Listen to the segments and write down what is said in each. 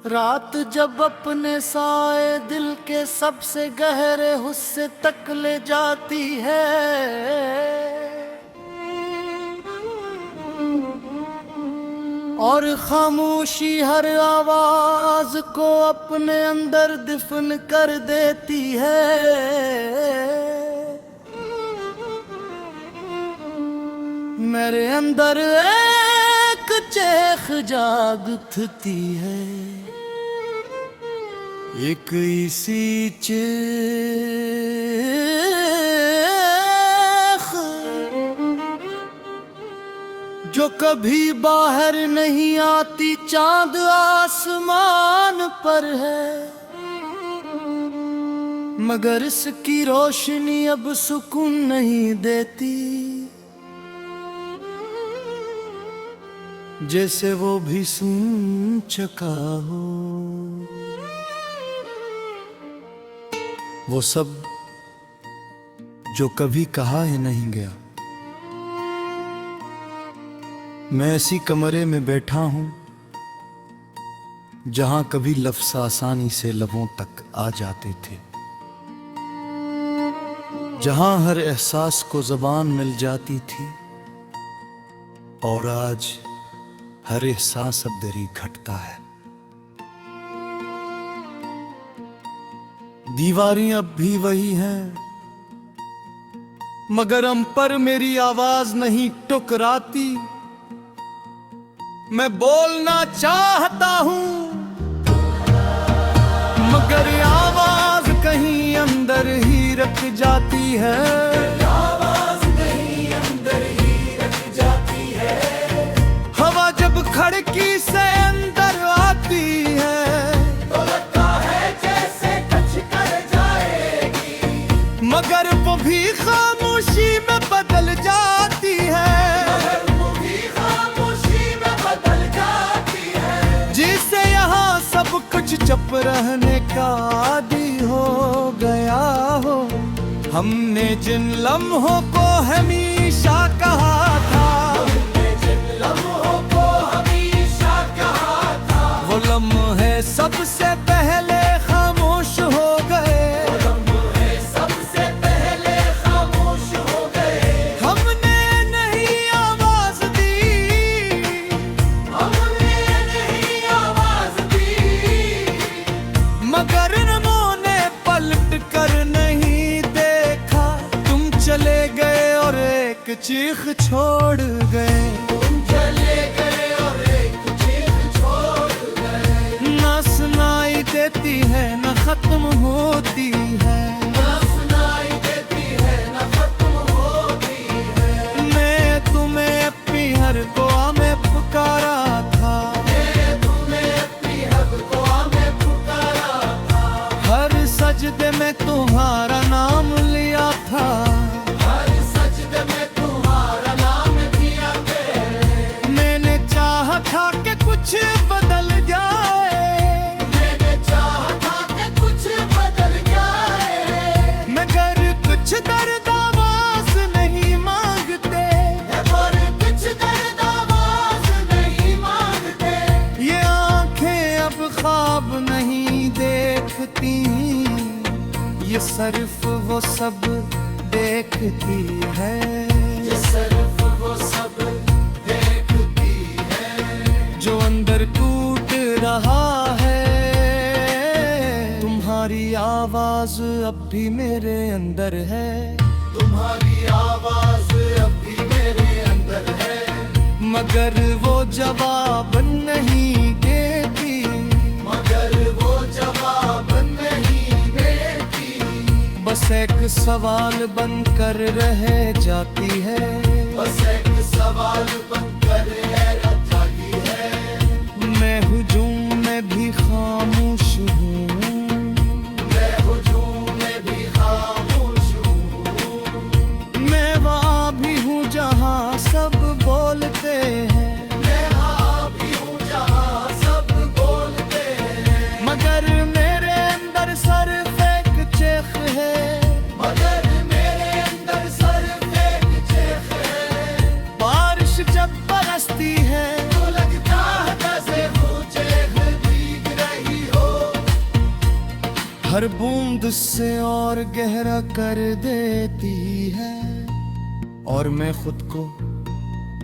रात जब अपने साए दिल के सबसे गहरे हिस्से तक ले जाती है, और खामोशी हर आवाज को अपने अंदर दफन कर देती है। मेरे अंदर एक चेख जाग उठती है, एक इसी चेख जो कभी बाहर नहीं आती, चांद आसमान पर है, मगर इसकी रोशनी अब सुकून नहीं देती, जैसे वो भी सुन चुका हो वो सब जो कभी कहा ही नहीं गया। मैं ऐसी कमरे में बैठा हूं जहां कभी लफ्ज़ आसानी से लबों तक आ जाते थे, जहां हर एहसास को ज़बान मिल जाती थी, और आज हर एहसास अब दरी घटता है। दीवारें अब भी वही हैं, मगर हम पर मेरी आवाज नहीं टुकराती। मैं बोलना चाहता हूं, मगर आवाज कहीं अंदर ही रख जाती है। खिड़की से अंदर आती है तो लगता है जैसे टच कर जाएगी, मगर वो भी खामोशी में बदल जाती है, मगर वो भी खामोशी में बदल जाती है। जिसे यहाँ सब कुछ चुप रहने का आदी हो गया हो, हमने जिन लम्हों को हमेशा कहा था, लम्हे सबसे पहले खामोश हो गए, सबसे पहले खामोश हो गए। हमने नहीं आवाज दी, हमने नहीं आवाज दी, मगर उन्होंने पलट कर नहीं देखा। तुम चले गए और एक चीख छोड़ गए, तुम चले गए और देती है न खत्म होती है, ना सुनाई देती है न खत्म होती है। मैं तुम्हें अपनी हर दुआ में पुकारा था, मैं तुम्हें अपनी हर दुआ में पुकारा था। हर सजदे में तुम्हारा नाम लिया था, हर सजदे में तुम्हारा नाम लिया था। मैंने चाहा था कि कुछ बदल जाए, दर्द आवाज नहीं मांगते, और कुछ दर्द आवाज नहीं मांगते। ये आंखें अब ख्वाब नहीं देखती, ये सिर्फ वो सब देखती है, ये सिर्फ वो सब देखती है जो अंदर टूट रहा है। तुम्हारी आवाज अब भी मेरे अंदर है, तुम्हारी आवाज अब भी मेरे अंदर है, मगर वो जवाब नहीं देती, मगर वो जवाब नहीं देती। बस एक सवाल बनकर रह जाती है, बस एक सवाल बनकर रह जाती है। मैं हुजूम में भी खामोश हूँ, सब बोलते हैं, मैं भी हूँ जहाँ सब बोलते हैं, मगर मेरे अंदर सिर्फ एक चेख है, मगर मेरे अंदर सिर्फ एक चेख है। बारिश जब बरसती हर बूंद से और गहरा कर देती है, और मैं खुद को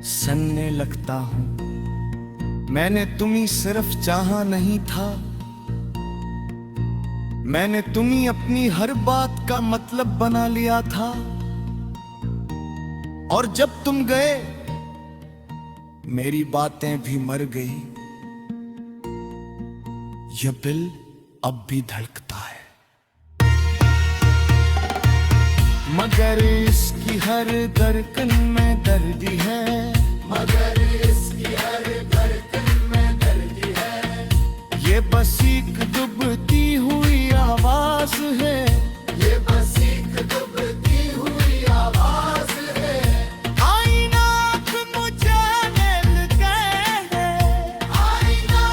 सनने लगता हूँ। मैंने तुम्हें सिर्फ चाहा नहीं था, मैंने तुम्हें अपनी हर बात का मतलब बना लिया था। और जब तुम गए मेरी बातें भी मर गई। यह दिल अब भी धड़कता है, मगर इसकी हर धड़कन में दर्द है, मगर इसकी हर धड़कन में दर्द है। ये बस एक डूबती हुई आवाज है, ये बस एक डूबती हुई आवाज है। आईना मुझे मिलते हैं, आईना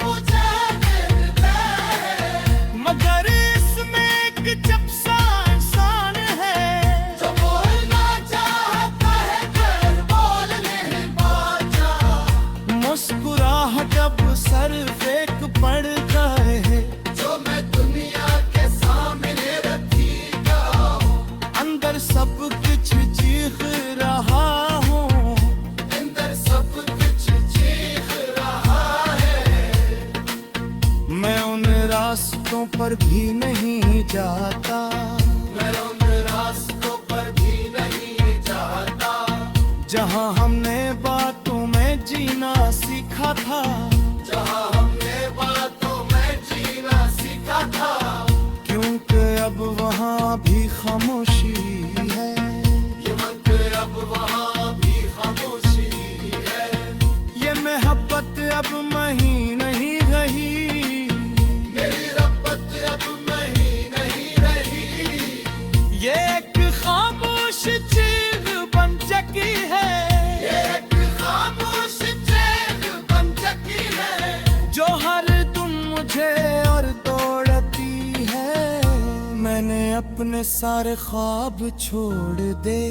मुझे मिलते हैं, मगर इसमें एक चपसा इंसान है जो बोलना चाहता है पर बोल नहीं पाता। मुस्कुराहट अब सर फेंक पड़ता है, जो मैं दुनिया के सामने रखी हूँ। अंदर सब कुछ चीख रहा हूँ, अंदर सब कुछ चीख रहा है। मैं उन रास्तों पर भी नहीं जाता, मैं उन रास्तों पर भी नहीं जाता, जहाँ हमने बातों में जीना सीखा था, जहाँ हमने बातों में जीना सीखा था। क्योंकि अब वहाँ भी खामोशी है, क्योंकि अब वहाँ भी खामोशी है। ये मोहब्बत अब मही नहीं रही, मेरी रब्बत अब मही नहीं रही। ये एक खामोश चीख बन चुकी है, ये एक खामोश चीख बन चुकी है, जो हर तुम मुझे और दौड़ती है। मैंने अपने सारे ख्वाब छोड़ दे,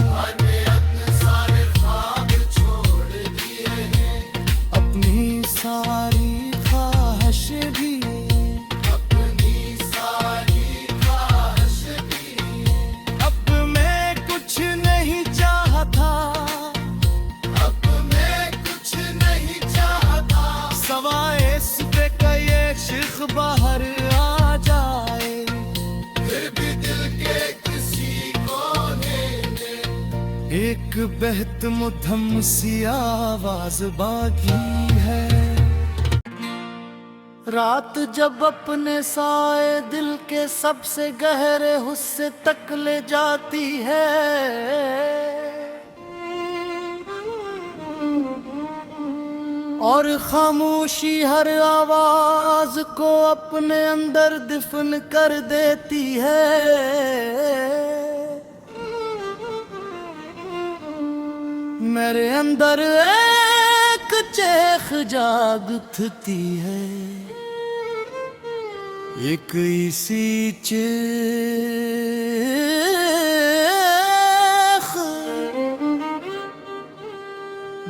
मैंने अपने सारे ख्वाब छोड़ दिए हैं, अपनी सारी ख्वाहिश भी, अपनी सारी ख्वाहिश भी। अब मैं कुछ नहीं चाहता, अब मैं कुछ नहीं चाहता, सवाए इस पे का ये इश्क बाहर आ जाए। फिर भी दिल के किसी कोने में एक बेहद मुद्दम सी आवाज बाकी है। रात जब अपने साए दिल के सबसे गहरे हिस्से तक ले जाती है, और खामोशी हर आवाज को अपने अंदर दफन कर देती है। मेरे अंदर एक चेख जाग उठती है, एक इसी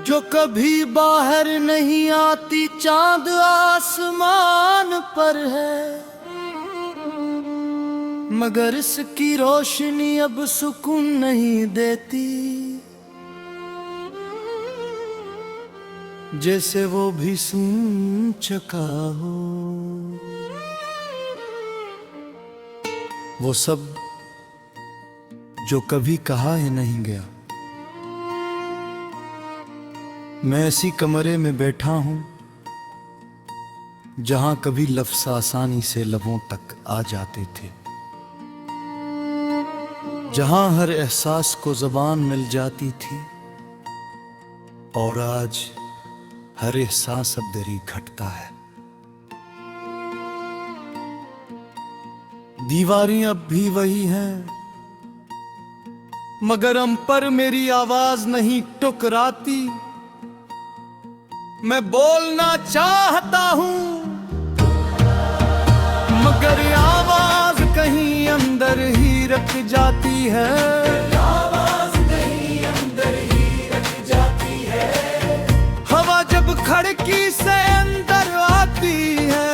जो कभी बाहर नहीं आती, चांद आसमान पर है, मगर इसकी रोशनी अब सुकून नहीं देती। जैसे वो भी सुन चुका हो वो सब जो कभी कहा ही नहीं गया। मैं ऐसी कमरे में बैठा हूं जहां कभी लफ्ज़ आसानी से लबों तक आ जाते थे, जहां हर एहसास को ज़बान मिल जाती थी, और आज हर एहसास अब दरी घटता है। दीवारें अब भी वही हैं, मगर हम पर मेरी आवाज नहीं टुकराती। मैं बोलना चाहता हूं, मगर आवाज कहीं अंदर ही रख जाती है, आवाज कहीं अंदर ही रख जाती है। हवा जब खिड़की से अंदर आती है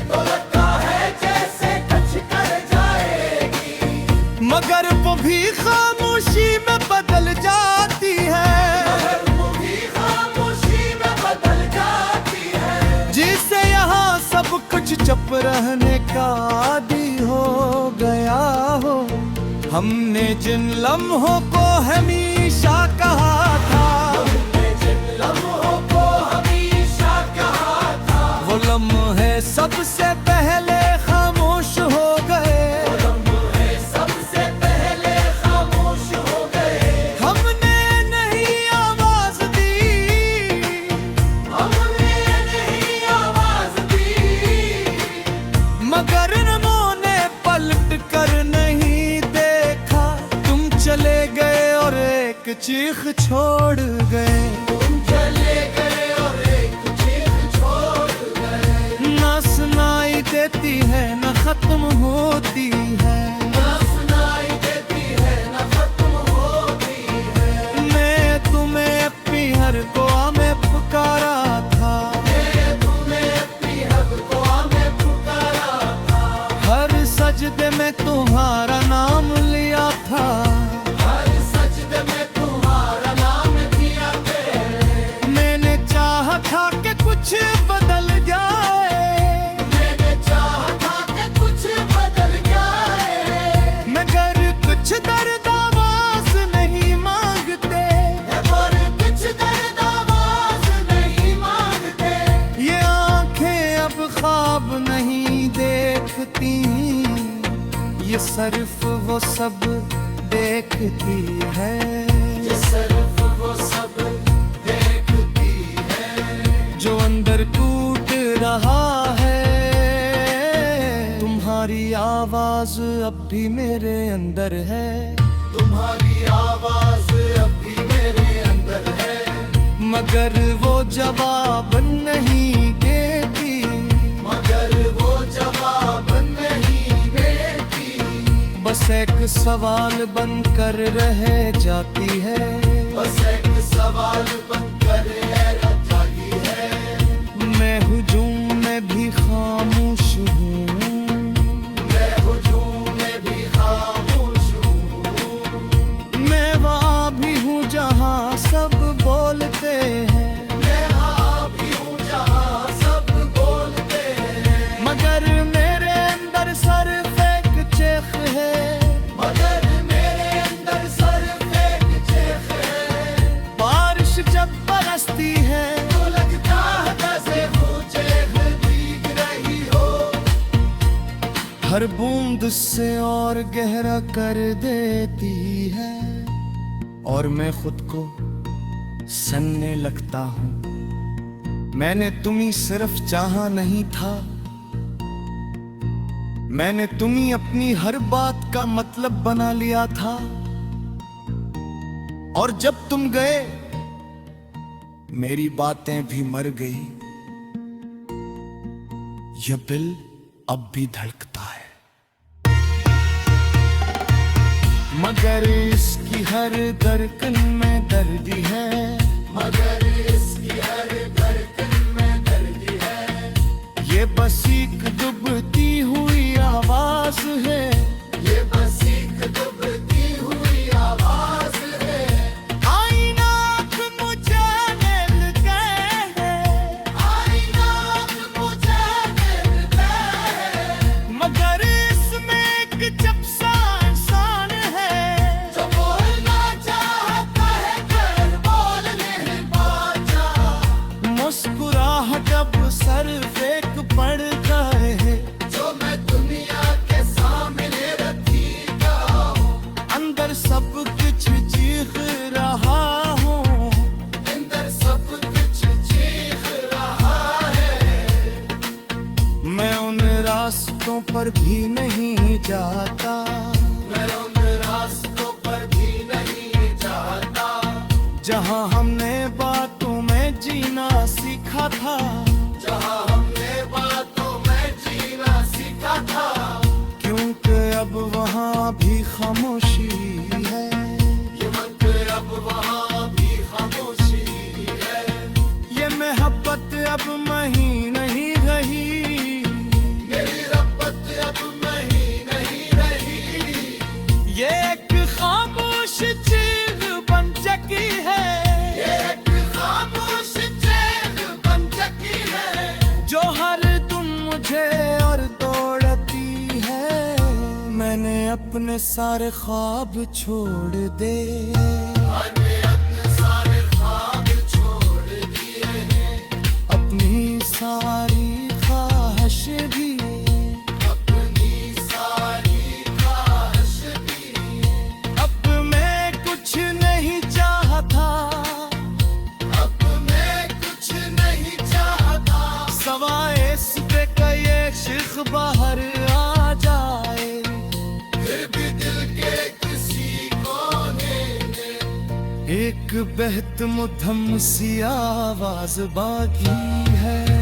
तो लगता है जैसे चुप रहने का आदी हो गया हो। हमने जिन लम्हों को हमेशा कहा था, वो लम्हे सबसे पहले खामोश हो गए। हमने नहीं आवाज दी, मगर उन्होंने पलट कर नहीं देखा। तुम चले गए और एक चीख छोड़ गए। देती है न खत्म होती है, मैं तुम्हें अपनी हर दुआ में पुकारा था। हर सजदे में तुम्हारा नाम लिया था। मैंने चाहा था कि कुछ बदल जाए, दर्द आवाज नहीं मांगते, ये आंखें अब ख्वाब नहीं देखती, ये सिर्फ वो सब देखती है, जो अंदर टूट रहा है। तुम्हारी आवाज अब भी मेरे अंदर है, तुम्हारी आवाज अब भी मेरे अंदर है, मगर वो जवाब नहीं देती, बस एक सवाल बनकर रह जाती है, बस एक सवाल बनकर रह जाती है। मैं हुजूम में भी खामोश हूँ, सब बोलते हैं, मैं भी हूँ जहाँ सब बोलते हैं, मगर मेरे अंदर सिर्फ एक चीख है, मगर मेरे अंदर सिर्फ एक चीख है। बारिश जब बरसती है तो लगता है जैसे वो चीख भीग रही हो, हर बूंद से और गहरा कर देती है, और मैं खुद को सनने लगता हूँ। मैंने तुम्ही सिर्फ चाहा नहीं था, मैंने तुम्ही अपनी हर बात का मतलब बना लिया था, और जब तुम गए मेरी बातें भी मर गई। यह दिल अब भी धड़कता है, मगर इसकी हर धड़कन में दर्द है, मगर इसकी हर धड़कन में दर्द है। ये बस एक डूबती हुई आवाज है, ये बस एक डूबती हुई आवाज है। आईना मुझे मिल गए हैं, आईना मुझे मिल गए हैं, मगर इसमें एक चपसा सर फेंक पड़ गए, जो मैं दुनिया के सामने रखीगा, अंदर सब कुछ चीख रहा हूँ, अंदर सब कुछ चीख रहा है। मैं उन रास्तों पर भी नहीं जाता, मैं उन रास्तों पर भी नहीं जाता, जहाँ हमने बातों में जीना सीखा था, जहाँ हमने बातों में जीना सीखा था। क्योंकि अब वहाँ भी खामोशी है, ये वक्त अब वहाँ भी खामोशी है। ये मोहब्बत अब मही नहीं रही, मेरी रब्बत अब मही नहीं रही। ये एक खामोश चीख बन चुकी है, ये एक खामोश चीख बन चुकी है, जो हर तुम मुझे और अपने सारे ख्वाब छोड़ दे, अपनी सारी ख्वाहिश भी, अब मैं कुछ नहीं चाहता, सवाए इस पे का ये शिख बाहर आ जाए, फिर भी दिल के किसी कोने में एक बेहद मुद्दम सी आवाज बाकी है।